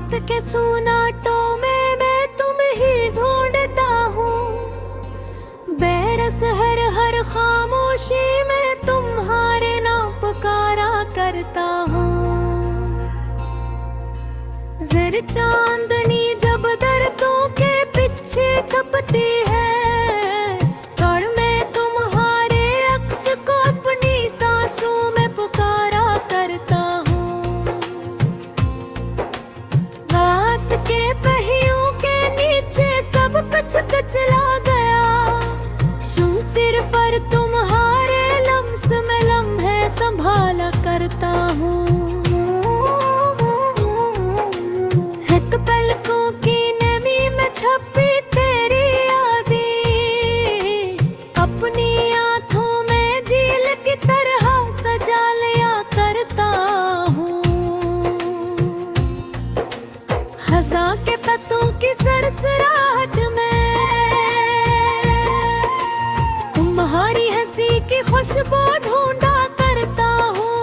रात के सुनाटों में मैं तुम ही ढूंढता हूँ। बेरस हर खामोशी में तुम्हारे नाम पुकारा करता हूँ। जर चांदनी जब दर्दों के पीछे छपती है, तड़ में तुम्हारे अक्स को अपनी सांसों में पुकारा करता हूँ। रात के पहियों के नीचे सब कुछ कुचला गया, शुम सिर पर तुम्हारे लम्स में लम्हे संभाला करता हूँ। एक पलकों की नमी में छपी तेरी यादें, अपनी आंखों में झील की तरह सजा लिया करता हूँ। खज़ां के पत्तों की सरसराहट में तुम्हारी हंसी की खुशबू ढूंढा करता हूँ।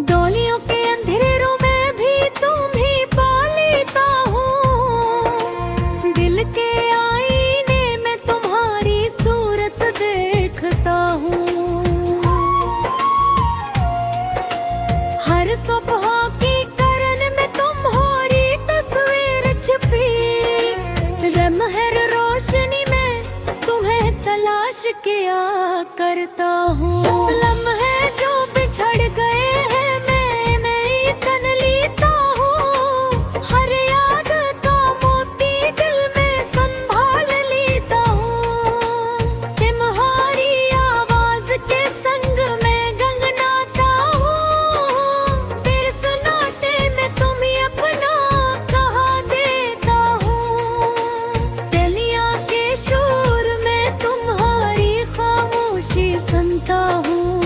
डोलियों के अंधेरों में भी तुम ही पा लेता हूँ। दिल के आईने में तुम्हारी सूरत देखता हूँ। हर सुबह की करन में तुम्हारी तस्वीर छिपी, लम्हे रोशनी में तुम्हें तलाश किया करता हूँ। लम्हे जो बिछड़ गए हैं मैं नहीं तन लेता हूँ। हर याद का मोती दिल में संभाल लेता हूँ। तुम्हारी आवाज के संग में गंगनाता हूँ। फिर सन्नाटे में तुम्हें अपना कहा देता हूँ। दुनिया के शोर में तुम्हारी खामोशी सुनता हूँ।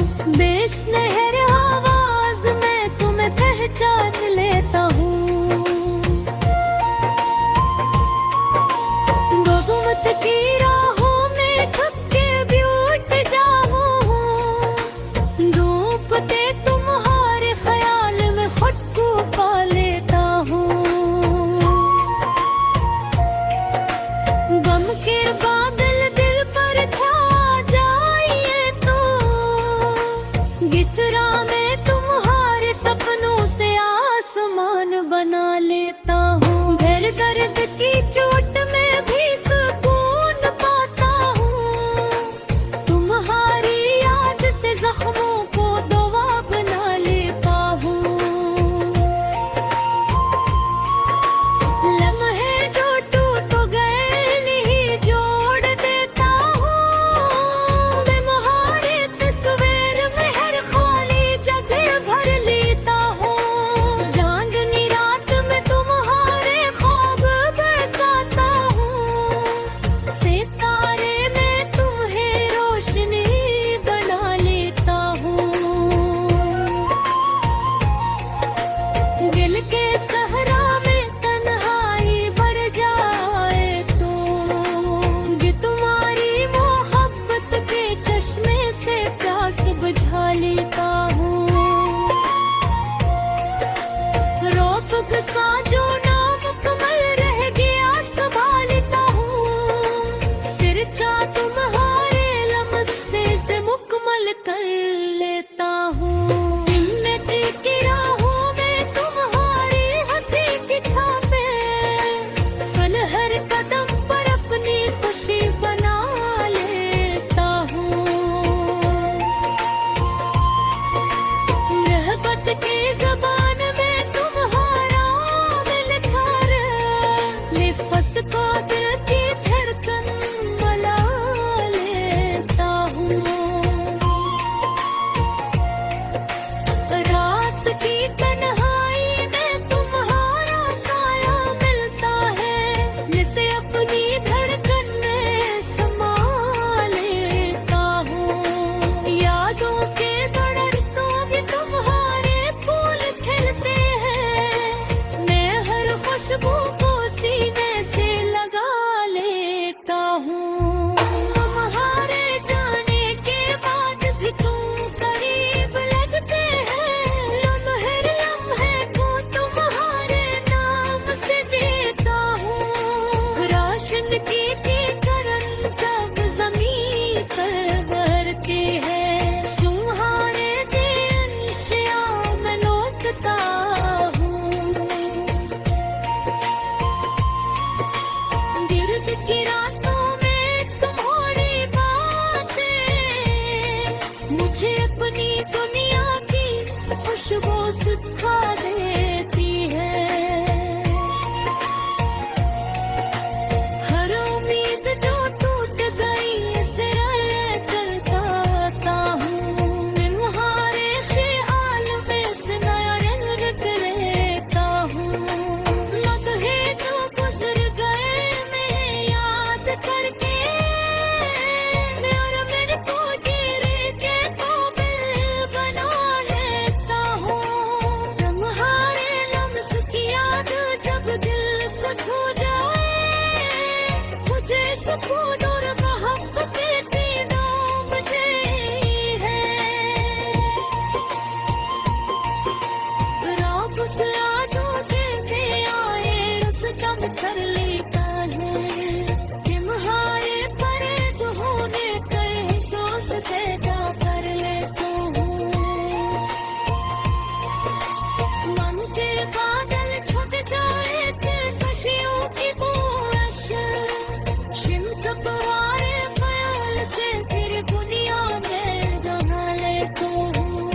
मुझे अपनी दुनिया की खुशबू सिखा देती है। हर उम्मीद जो टूट गई इसे करता आता हूँ। निहारे ख्याल में से नया रंग लेता हूँ। लम्हे जो गुजर गए मैं याद करके और मेरे को गिरे के काबिल बना लेता हूँ। तुम्हारे लम्स की याद जब दिल को छू जाए मुझे सुकून और मोहब्बत तीनों मुझे है। रात से आजो देखे आए रुस्तम कर लेता है। तुम्हारे परेड होने कहीं सोच पैदा कर लेता हूँ। मन के बादल छुट जाए थे खुशियों की बारिश। शिम सपवारे ख्याल से फिर दुनिया में दहा लेता हूँ।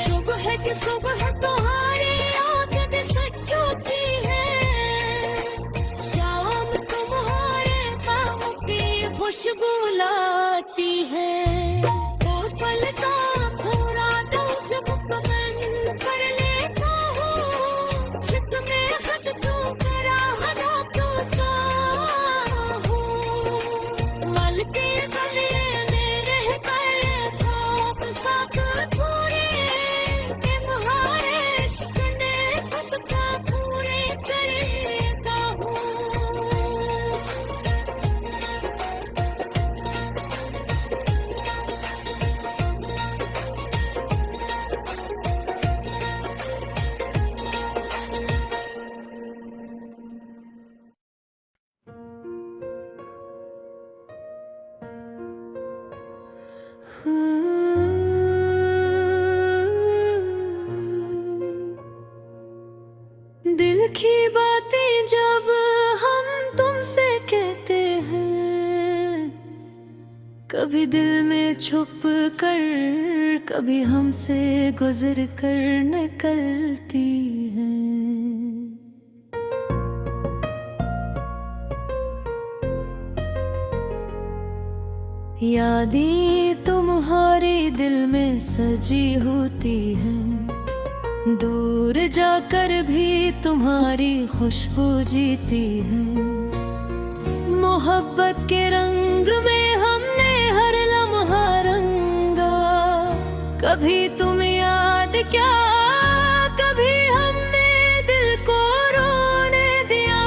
सुबह की सुबह तुम्हारी याद सच होती है। शाम तुम्हारे काम की खुशबू लाती है। पल का पूरा दोस्त मुकम्मल कर लेता हूँ। चित में खत तू करा हदा तोता हूँ। मल के गले में रह कर खौफ साथ पूरे तुम्हारे इश्क ने खुद का पूरे करता हूँ। दिल की बातें जब हम तुमसे कहते हैं, कभी दिल में छुप कर कभी हमसे गुजर कर निकलती हैं। यादें तुम्हारे दिल में सजी होती हैं। दूर जाकर भी तुम्हारी खुशबू जीती है। मोहब्बत के रंग में हमने हर लम्हा रंगा। कभी तुम याद क्या कभी हमने दिल को रोने दिया।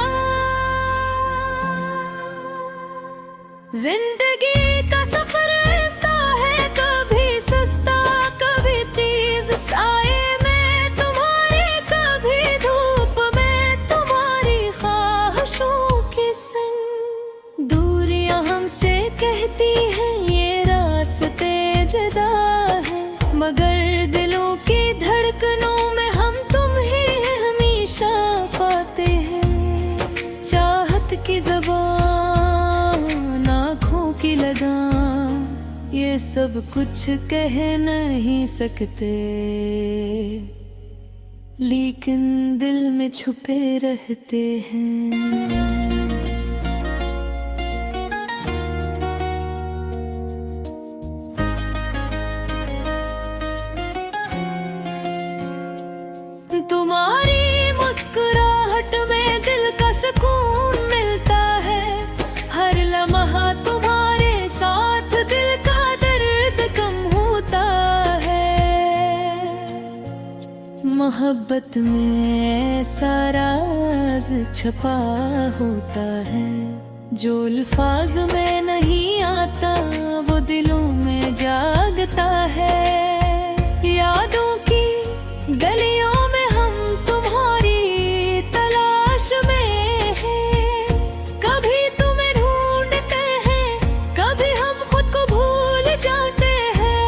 जिंदगी का सफर ऐसा है, कभी सस्ता कभी तेज साए में तुम्हारे, कभी धूप में तुम्हारी ख्वाहिशों के संग। दूरियां हमसे कहती हैं ये रास्ते जुदा है, मगर दिलों की धड़कनों में हम तुम ही हमेशा पाते हैं। चाहत की ज़बान आँखों की लगाम ये सब कुछ कह नहीं सकते, लेकिन दिल में छुपे रहते हैं। तुम्हारी मुस्कुराहट में दिल का सुकून मिलता है। हर लम्हा तुम्हारे साथ दिल का दर्द कम होता है। मोहब्बत में ऐसा राज छपा होता है, जो अल्फाज में नहीं आता वो दिलों में जागता है। यादों की गलियों में हम तुम्हारी तलाश में हैं। कभी तुम्हें ढूंढते हैं, कभी हम खुद को भूल जाते हैं।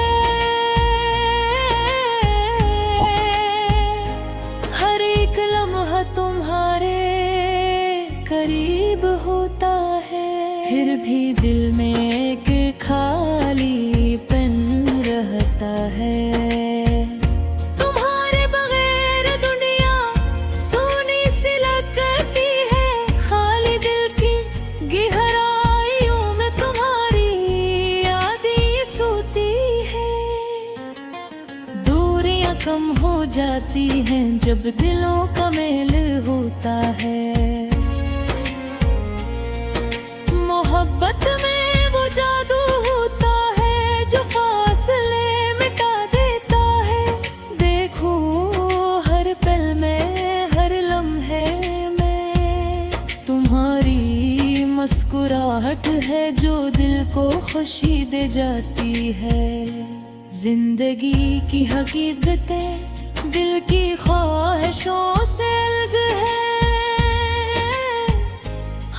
हर एक लम्हा तुम्हारे करीब होता है, फिर भी दिल में एक खास हो जाती हैं जब दिलों का मेल होता है। मोहब्बत में वो जादू होता है जो फासले मिटा देता है। देखो हर पल में, हर लम्हे में तुम्हारी मुस्कुराहट है जो दिल को खुशी दे जाती है। जिंदगी की हकीकतें दिल की ख्वाहिशों से अलग है।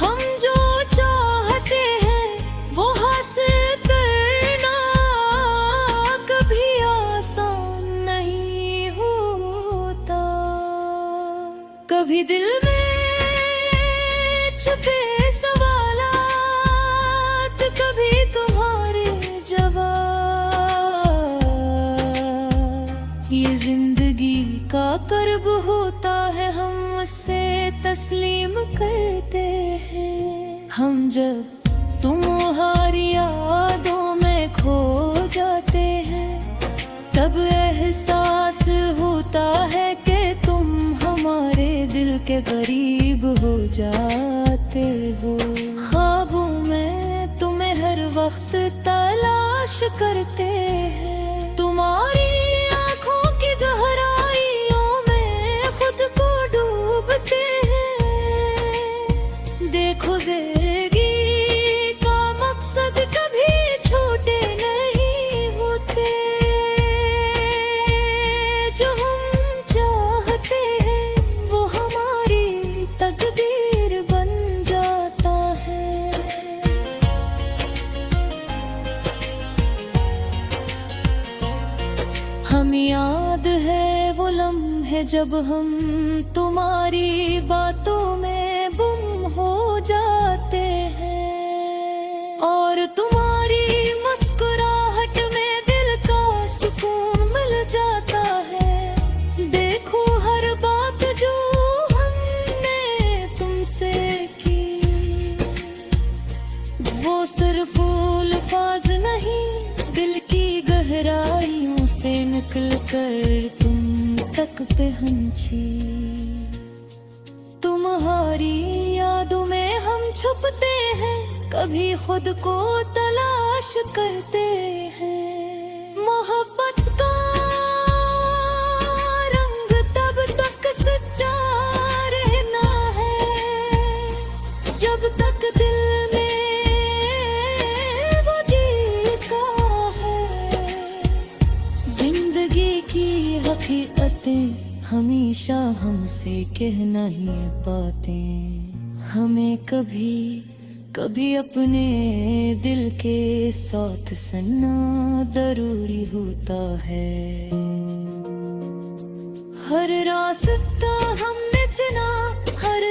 हम जो चाहते हैं वो हासिल करना कभी आसान नहीं होता। कभी दिल में छुपे सवालात, कभी तुम्हारे जवाब, ये जिंदगी का कर्ब होता है, हम उससे तस्लीम करते हैं। हम जब तुम्हारी यादों में खो जाते हैं तब एहसास होता है कि तुम हमारे दिल के करीब हो जाते हो। ख्वाबों में तुम्हें हर वक्त तलाश करते हैं। तुम्हारी आँखों की गहराइयों में खुद को डूबते हैं। देखो जिंदगी का मकसद कभी छोटे नहीं होते। जो हम चाहते हैं वो हमारी तकदीर बन जाता है। हमें याद है वो लम्हे जब हम तुम्हारी बातों में गुम हो जाते हैं और तुम्हारी मुस्कुराहट में दिल का सुकून मिल जाता है। देखो हर बात जो हमने तुमसे की वो सिर्फ अल्फाज नहीं, दिल की गहराइयों से निकल कर तुम तक पहुंची। तुम्हारी यादों में हम छुपते हैं, कभी खुद को तलाश करते हैं। मोहब्बत का रंग तब तक सच्चा रहना है जब तक दिल में वो जीता है। जिंदगी की हकीकतें हमेशा हमसे कह नहीं पाते। हमें कभी कभी अपने दिल के साथ सुनना जरूरी होता है। हर रास्ता हमने चुना, हर